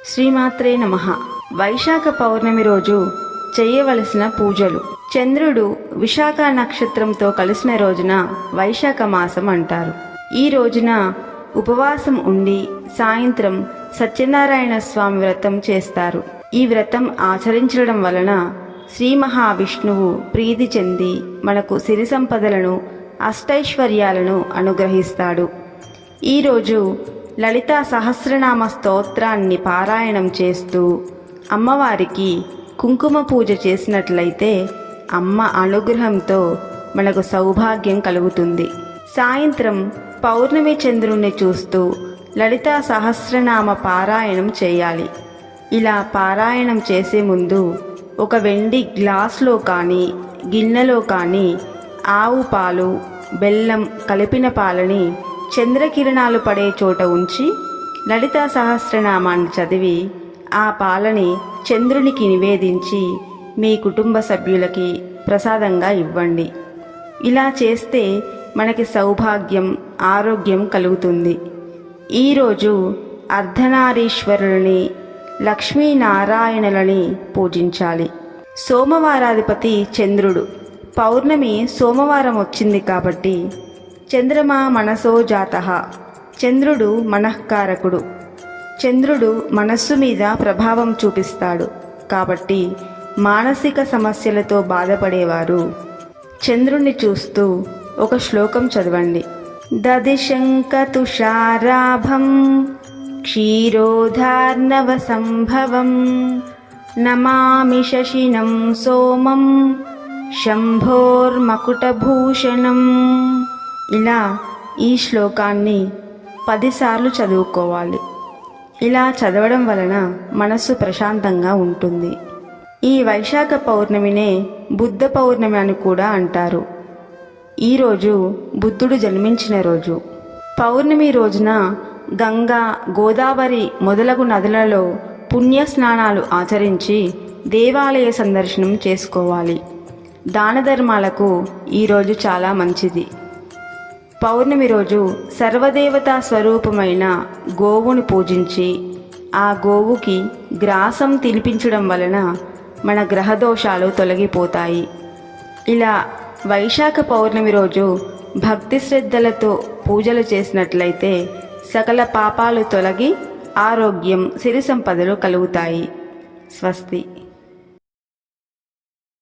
శ్రీమాత్రే నమః. వైశాఖ పౌర్ణమి రోజు చేయవలసిన పూజలు. చంద్రుడు విశాఖ నక్షత్రంతో కలిసిన రోజున వైశాఖ మాసం అంటారు. ఈ రోజున ఉపవాసం ఉండి సాయంత్రం సత్యనారాయణ స్వామి వ్రతం చేస్తారు. ఈ వ్రతం ఆచరించడం వలన శ్రీ మహావిష్ణువు ప్రీతి చెంది మనకు సిరి సంపదలను అష్టైశ్వర్యాలను అనుగ్రహిస్తాడు. ఈరోజు లలితా సహస్రనామ స్తోత్రాన్ని పారాయణం చేస్తూ అమ్మవారికి కుంకుమ పూజ చేసినట్లయితే అమ్మ అనుగ్రహంతో మనకు సౌభాగ్యం కలుగుతుంది. సాయంత్రం పౌర్ణమి చంద్రుణ్ణి చూస్తూ లలితా సహస్రనామ పారాయణం చేయాలి. ఇలా పారాయణం చేసే ముందు ఒక వెండి గ్లాసులో కానీ గిన్నెలో కానీ ఆవు పాలు బెల్లం కలిపిన పాలని చంద్రకిరణాలు పడే చోట ఉంచి లలితా సహస్రనామాన్ని చదివి ఆ పాలని చంద్రునికి నివేదించి మీ కుటుంబ సభ్యులకి ప్రసాదంగా ఇవ్వండి. ఇలా చేస్తే మనకి సౌభాగ్యం ఆరోగ్యం కలుగుతుంది. ఈరోజు అర్ధనారీశ్వరులని లక్ష్మీనారాయణులని పూజించాలి. సోమవారాధిపతి చంద్రుడు. పౌర్ణమి సోమవారం వచ్చింది కాబట్టి చంద్రమా మనసో జాతః. చంద్రుడు మనఃకారకుడు. చంద్రుడు మనస్సు మీద ప్రభావం చూపిస్తాడు కాబట్టి మానసిక సమస్యలతో బాధపడేవారు చంద్రుణ్ణి చూస్తూ ఒక శ్లోకం చదవండి. దదిశంక తుషారాభం క్షీరోధార్ణవ సంభవం నమామి శశినం సోమం శంభోర్మకుటభూషణం. ఇలా ఈ శ్లోకాన్ని 10 సార్లు చదువుకోవాలి. ఇలా చదవడం వలన మనస్సు ప్రశాంతంగా ఉంటుంది. ఈ వైశాఖ పౌర్ణమినే బుద్ధ పౌర్ణమి అని కూడా అంటారు. ఈరోజు బుద్ధుడు జన్మించిన రోజు. పౌర్ణమి రోజున గంగా గోదావరి మొదలగు నదులలో పుణ్య స్నానాలు ఆచరించి దేవాలయ సందర్శనం చేసుకోవాలి. దాన ధర్మాలకు ఈరోజు చాలా మంచిది. పౌర్ణమి రోజు సర్వదేవతా స్వరూపమైన గోవును పూజించి ఆ గోవుకి గ్రాసం తినిపించడం వలన మన గ్రహదోషాలు తొలగిపోతాయి. ఇలా వైశాఖ పౌర్ణమి రోజు భక్తి శ్రద్ధలతో పూజలు చేసినట్లయితే సకల పాపాలు తొలగి ఆరోగ్యం సిరి సంపదలు కలుగుతాయి. స్వస్తి.